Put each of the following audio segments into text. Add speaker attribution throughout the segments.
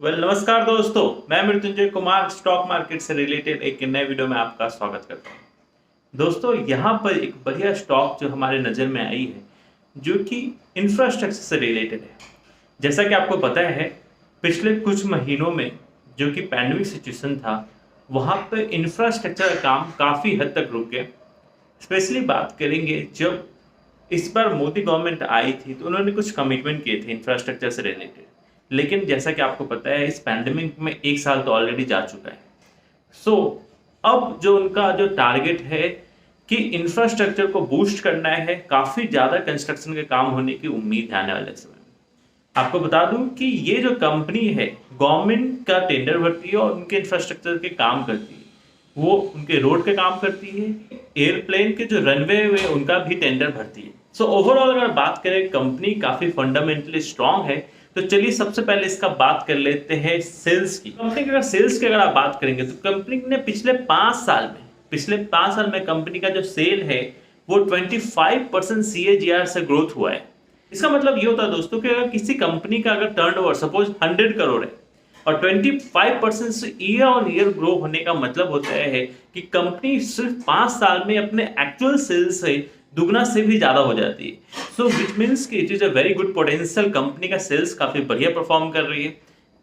Speaker 1: नमस्कार दोस्तों, मैं मृत्युंजय कुमार स्टॉक मार्केट से रिलेटेड एक नए वीडियो में आपका स्वागत करता हूं। दोस्तों, यहाँ पर एक बढ़िया स्टॉक जो हमारे नज़र में आई है, जो कि इंफ्रास्ट्रक्चर से रिलेटेड है। जैसा कि आपको पता है, पिछले कुछ महीनों में जो कि पैंडेमिक सिचुएशन था, वहाँ पर इंफ्रास्ट्रक्चर का काम काफ़ी हद तक रुक गया। स्पेशली बात करेंगे, जब इस बार मोदी गवर्नमेंट आई थी तो उन्होंने कुछ कमिटमेंट किए थे इंफ्रास्ट्रक्चर से रिलेटेड। लेकिन जैसा कि आपको पता है, इस पैंडेमिक में 1 साल तो ऑलरेडी जा चुका है। सो अब जो उनका जो टारगेट है कि इंफ्रास्ट्रक्चर को बूस्ट करना है, काफ़ी ज़्यादा कंस्ट्रक्शन के काम होने की उम्मीद है आने वाले समय में। आपको बता दूं कि ये जो कंपनी है, गवर्नमेंट का टेंडर भरती है और उनके इंफ्रास्ट्रक्चर के काम करती है। वो उनके रोड के काम करती है, एयरप्लेन के जो रनवे है उनका भी टेंडर भरती है। सो ओवरऑल अगर बात करें, कंपनी काफ़ी फंडामेंटली स्ट्रांग है। तो चलिए सबसे पहले इसका बात कर लेते हैं सेल्स की। कंपनी की अगर सेल्स की अगर आप बात करेंगे तो कंपनी ने पिछले 5 साल में कंपनी का जो सेल है वो 25% CAGR से ग्रोथ हुआ है। इसका मतलब ये होता है दोस्तों कि अगर किसी कंपनी का अगर टर्नओवर सपोज 100 करोड़ है और 25% से ईयर ऑन ईयर ग्रो होने का मतलब होता है कि कंपनी सिर्फ 5 साल में अपने एक्चुअल सेल्स से दुगना से भी ज्यादा हो जाती है। सो विच मीन्स कि it is a very good potential. Company का सेल्स काफी बढ़िया परफॉर्म कर रही है।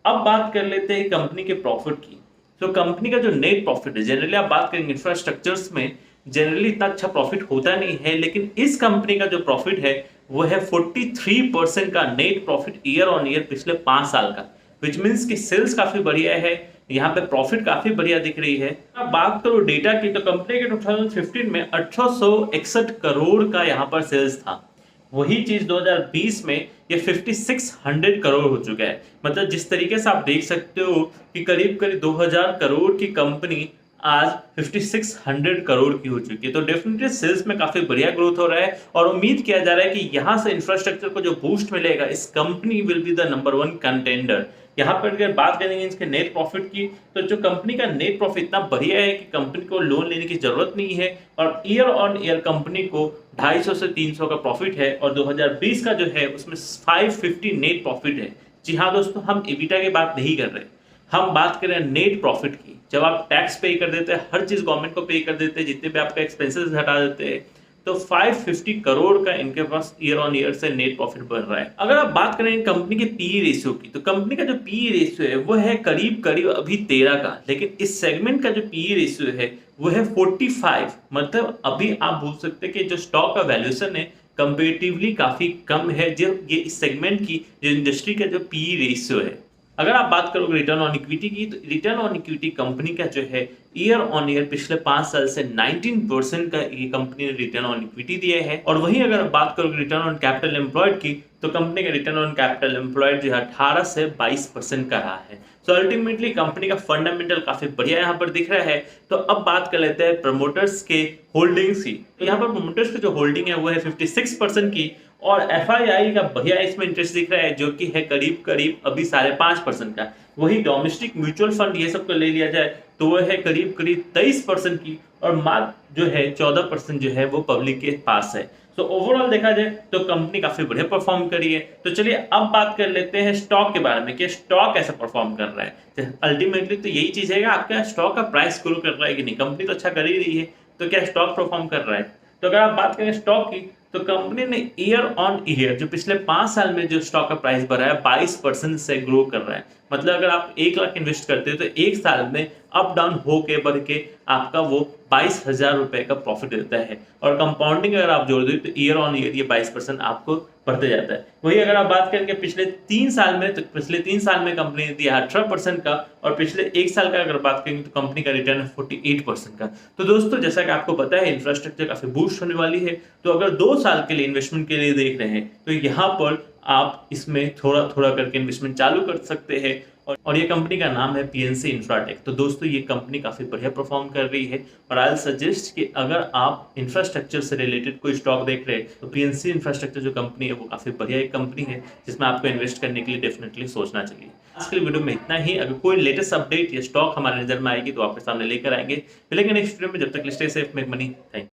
Speaker 1: अब बात कर लेते हैं कंपनी के प्रॉफिट की। तो कंपनी का जो नेट प्रॉफिट है, जनरली आप बात करेंगे इंफ्रास्ट्रक्चर्स में जनरली इतना अच्छा प्रॉफिट होता नहीं है, लेकिन इस कंपनी का जो प्रॉफिट है वो है 43% का net profit year on year पिछले 5 साल का। विच मीन्स कि सेल्स काफी बढ़िया है, यहाँ पे प्रॉफिट काफी बढ़िया दिख रही है। अब बात करो डेटा की, तो कंपनी के 2015 में 1861 करोड़ का यहाँ पर सेल्स था। वही चीज 2020 में ये 5600 करोड़ हो चुका है। मतलब जिस तरीके से आप देख सकते हो कि करीब करीब 2000 करोड़ की कंपनी आज 5600 करोड़ की हो चुकी है। तो डेफिनेटली सेल्स में काफी बढ़िया ग्रोथ हो रहा है और उम्मीद किया जा रहा है कि यहाँ से इंफ्रास्ट्रक्चर को जो बूस्ट मिलेगा, इस company will be the number 1 contender. यहाँ पर अगर बात करेंगे इसके नेट प्रॉफिट की, तो जो कंपनी का नेट प्रॉफिट इतना बढ़िया है कि कंपनी को लोन लेने की जरूरत नहीं है और ईयर ऑन ईयर कंपनी को 250 से 300 का प्रॉफिट है और 2020 का जो है उसमें 550 नेट प्रॉफिट है। जी हाँ दोस्तों, हम EBITDA की बात नहीं कर रहे, हम बात करें नेट प्रॉफिट की। जब आप टैक्स पे कर देते हैं, हर चीज गवर्नमेंट को पे कर देते हैं, जितने भी आपका एक्सपेंसेस हटा देते हैं, तो 550 करोड़ का इनके पास ईयर ऑन ईयर से नेट प्रॉफिट बढ़ रहा है। अगर आप बात करें कंपनी के पी रेशियो की, तो कंपनी का जो पी रेशियो है वो है करीब करीब अभी 13 का, लेकिन इस सेगमेंट का जो पी रेशियो है वो है 45। मतलब अभी आप बोल सकते हैं कि जो स्टॉक का वैल्यूएशन है कंपेरेटिवली काफी कम है, जो ये इस सेगमेंट की जो इंडस्ट्री का जो पी रेशियो है। अगर आप बात करोगे रिटर्न ऑन इक्विटी की, तो रिटर्न ऑन इक्विटी कंपनी का जो है ईयर ऑन ईयर पिछले 5 साल से 19% का ये कंपनी ने रिटर्न ऑन इक्विटी दिया है। और वहीं अगर बात करोगे रिटर्न ऑन कैपिटल एम्प्लॉयड की, तो कंपनी का रिटर्न ऑन कैपिटल एम्प्लॉयड जो है 18 से 22% का रहा है। सो अल्टीमेटली कंपनी का फंडामेंटल काफी बढ़िया यहाँ पर दिख रहा है। तो अब बात कर लेते हैं प्रमोटर्स के होल्डिंग्स की। तो यहाँ पर प्रमोटर्स की जो होल्डिंग है वो है 56% की और FII का बढ़िया इसमें इंटरेस्ट दिख रहा है, जो कि है करीब करीब अभी 5.5% का। वही डोमेस्टिक म्यूचुअल फंड ये सब को ले लिया जाए तो वो है करीब करीब 23% की और मात्र जो है 14% जो है वो पब्लिक के पास है। सो ओवरऑल देखा जाए तो कंपनी काफी बढ़िया परफॉर्म करी है। तो चलिए अब बात कर लेते हैं स्टॉक के बारे में कि स्टॉक कैसा परफॉर्म कर रहा है। तो अल्टीमेटली तो यही चीज है कि आपका स्टॉक का प्राइस ग्रो कर रहा है कि नहीं। कंपनी तो अच्छा कर ही रही है, तो क्या स्टॉक परफॉर्म कर रहा है। तो अगर आप बात करें स्टॉक की, तो कंपनी ने ईयर ऑन ईयर जो पिछले 5 साल में जो स्टॉक का प्राइस बढ़ा है 22% से ग्रो कर रहा है। मतलब अगर आप 1 लाख इन्वेस्ट करते हो तो 1 साल में अप डाउन हो के बढ़ के आपका वो 22,000 रुपए का प्रॉफिट देता है। और कंपाउंडिंग अगर आप जोड़ दो तो ईयर ऑन ईयर ये 22% आपको बढ़ते जाता है। वही अगर आप बात करेंगे पिछले 3 साल में, तो पिछले 3 साल में कंपनी ने दिया 18% का और पिछले 1 साल का अगर बात करेंगे तो कंपनी का रिटर्न है 48% का। तो दोस्तों, जैसा कि आपको पता है इंफ्रास्ट्रक्चर काफी बूस्ट होने वाली है। तो अगर 2 साल के लिए इन्वेस्टमेंट के लिए देख रहे हैं तो यहाँ पर आप इसमें थोड़ा थोड़ा करके इन्वेस्टमेंट चालू कर सकते हैं। और ये कंपनी का नाम है PNC इंफ्राटेक। तो दोस्तों, ये कंपनी काफी बढ़िया परफॉर्म कर रही है और आई सजेस्ट कि अगर आप इंफ्रास्ट्रक्चर से रिलेटेड कोई स्टॉक देख रहे हैं तो PNC इंफ्रास्ट्रक्चर जो कंपनी है वो काफी बढ़िया एक कंपनी है, जिसमें आपको इन्वेस्ट करने के लिए डेफिनेटली सोचना चाहिए। आज के वीडियो में इतना ही। अगर कोई लेटेस्ट अपडेट या स्टॉक हमारे नजर में आएगी तो आपके सामने लेकर आएंगे। मिलेंगे नेक्स्ट वीडियो में। जब तक stay safe, make money. Thank you.